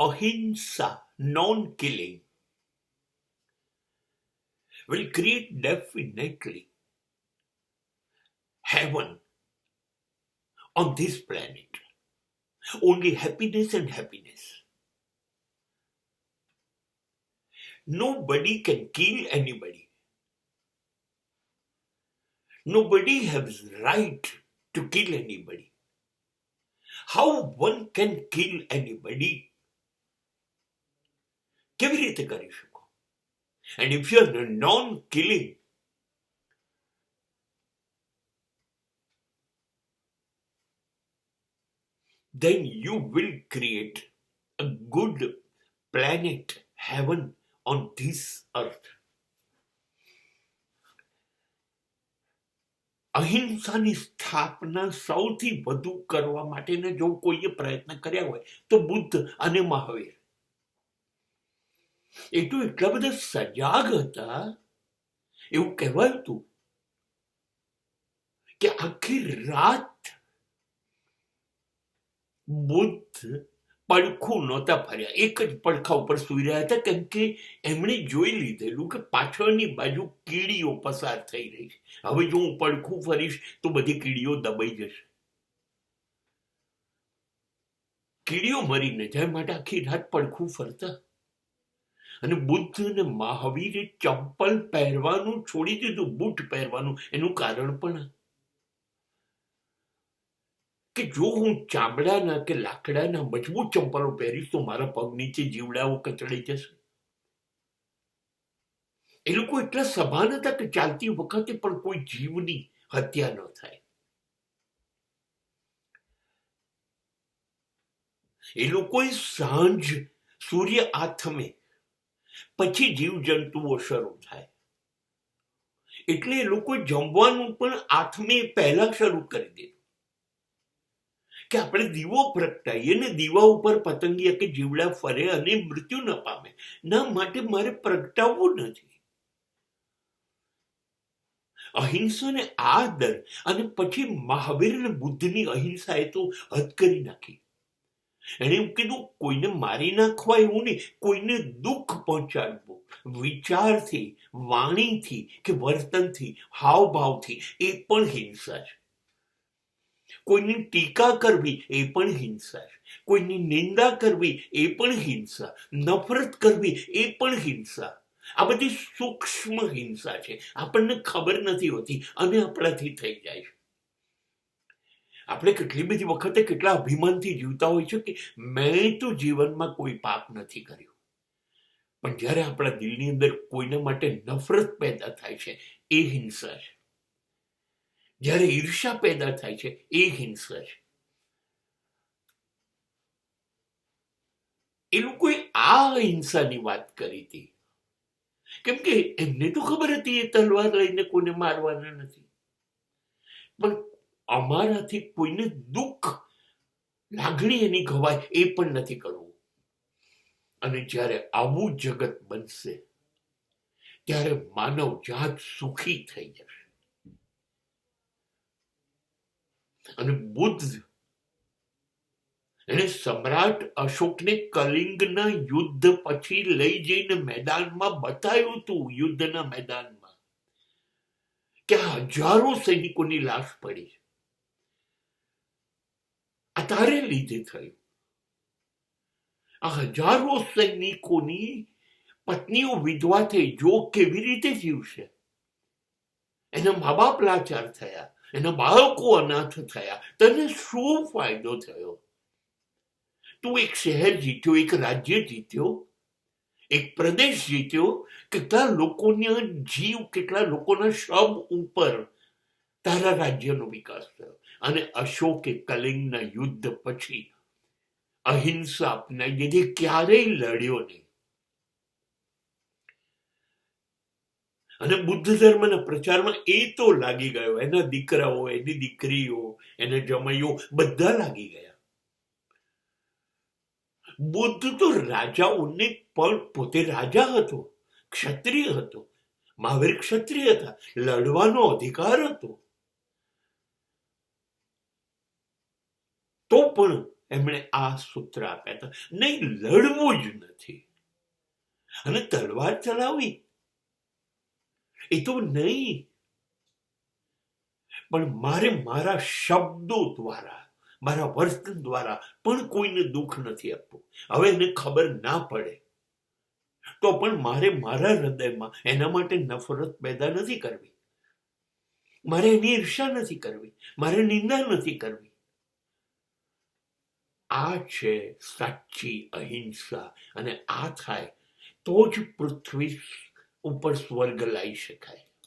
ahimsa, non-killing, will create definitely heaven on this planet. Only happiness and happiness. Nobody can kill anybody. Nobody has right to kill anybody. How one can kill anybody? કેવી રીતે કરી શકો? And if you are non-killing, then you will create a good planet, heaven on this earth. અહિંસાની સ્થાપના સૌથી વધુ કરવા માટેના જો કોઈએ પ્રયત્ન કર્યા હોય તો બુદ્ધ અને મહાવીર. એ તો એટલા બધા સજાગ હતા, એવું કહેવાયું હતું કે આખી રાત બુદ્ધ પડખું નહોતા ફર્યા, એક જ પડખા ઉપર સુઈ રહ્યા હતા, કેમ કે એમણે જોઈ લીધેલું કે પાછળની બાજુ કીડીઓ પસાર થઈ રહી છે. હવે જો હું પડખું ફરીશ તો બધી કીડીઓ દબાઈ જશે, કીડીઓ મરી ન જાય માટે આખી રાત પડખું ફરતા. અને બુદ્ધ અને મહાવીરે ચંપલ પહેરવાનું છોડી દીધું, બૂટ પહેરવાનું. એનું કારણ પણ કે જો હું ચામડાના કે લાકડાના મજબૂત ચંપલો પહેરીશ તો મારા પગ નીચે જીવડાઓ કચડાઈ જશે. એ લોકો એટલા સભાન હતા કે ચાલતી વખતે પણ કોઈ જીવની હત્યા ન થાય. એ લોકોએ સાંજ સૂર્ય આથમે પછી જીવજંતુઓ શરૂ થાય, એટલે એ લોકો જમવાનું પણ આથમે પહેલા શરૂ કરી દીધું કે આપણે દીવો પ્રગટાઈએ ને દીવા ઉપર પતંગિયા કે જીવડા ફરે અને મૃત્યુ ન પામે. ના માટે મારે પ્રગટાવવું નથી. અહિંસાને આદર અને પછી મહાવીર અને બુદ્ધની અહિંસાએ તો હદ કરી નાખી. એને એવું કીધું કોઈને મારી નાખવા એવું નહીં, કોઈને દુઃખ પહોંચાડવું વિચારથી, વાણીથી કે વર્તનથી, હાવભાવથી, એ પણ હિંસા છે. કોઈની ટીકા કરવી એ પણ હિંસા છે, કોઈની નિંદા કરવી એ પણ હિંસા, નફરત કરવી એ પણ હિંસા. આ બધી સૂક્ષ્મ હિંસા છે, આપણને ખબર નથી હોતી અને આપણાથી થઈ જાય છે. આપણે કેટલી બધી વખતે કેટલા અભિમાનથી જીવતા હોય છે કે મેં તો જીવનમાં કોઈ પાપ નથી કર્યું, પણ જ્યારે આપણા દિલની અંદર કોઈના માટે નફરત પેદા થાય છે એ હિંસા છે. જ્યારે ઈર્ષા પેદા થાય છે એ હિંસા છે. એ લોકોએ આ હિંસાની વાત કરી હતી કેમ કે એમને તો ખબર હતી એ તલવાર લઈને કોઈને મારવાના નથી, પણ અમારાથી કોઈને દુઃખ લાગણી એની ઘવાય એ પણ નથી કરવું. અને જ્યારે આવું જગત બનશે ત્યારે માનવ જાત સુખી થઈ જશે. અને બુદ્ધ એને સમ્રાટ અશોકને કલિંગના યુદ્ધ પછી લઈ જઈને મેદાનમાં બતાવ્યું હતું, યુદ્ધના મેદાનમાં કે હજારો સૈનિકોની લાશ પડી. આ તારે લીધે થયું. આ હજારો સૈનિકોની પત્નીઓ વિધવા થઈ, જો કેવી રીતે જીવશે? એના મા બાપ લાચાર થયા, એના બાળકો અનાથ થયા, તને શું ફાયદો થયો? તું એક શહેર જીત્યો, એક રાજ્ય જીત્યો, એક પ્રદેશ જીત્યો, કેટલા લોકોના જીવ, કેટલા લોકોના શબ ઉપર તારા રાજ્યનો વિકાસ થયો. અને અશોકે કલિંગના યુદ્ધ પછી અહિંસા અપનાવી દીધી, ક્યારેય લડ્યો નહીં. અને બુદ્ધ ધર્મના પ્રચારમાં એ તો લાગી ગયો, એના દીકરાઓ, એની દીકરીઓ, એના જમાઈઓ બધા લાગી ગયા. બુદ્ધ તો રાજાઓને પણ, પોતે રાજા હતો, ક્ષત્રિય હતો, મહાવીર ક્ષત્રિય હતા, લડવાનો અધિકાર હતો, તો પણ એમણે આ સૂત્ર આપ્યા હતા, નહીં લડવું જ નથી. અને તલવાર ચલાવવી એ તો નહીં, પણ મારે મારા શબ્દો દ્વારા, મારા વર્તન દ્વારા પણ કોઈને દુઃખ નથી આપવું. હવે એને ખબર ના પડે તો પણ મારે મારા હૃદયમાં એના માટે નફરત પેદા નથી કરવી, મારે એની ઈર્ષા નથી કરવી, મારે નિંદા નથી કરવી. આ છે સાચી અહિંસા. અને આ થાય તો જ પૃથ્વી ઉપર સ્વર્ગ લાવી શકાય.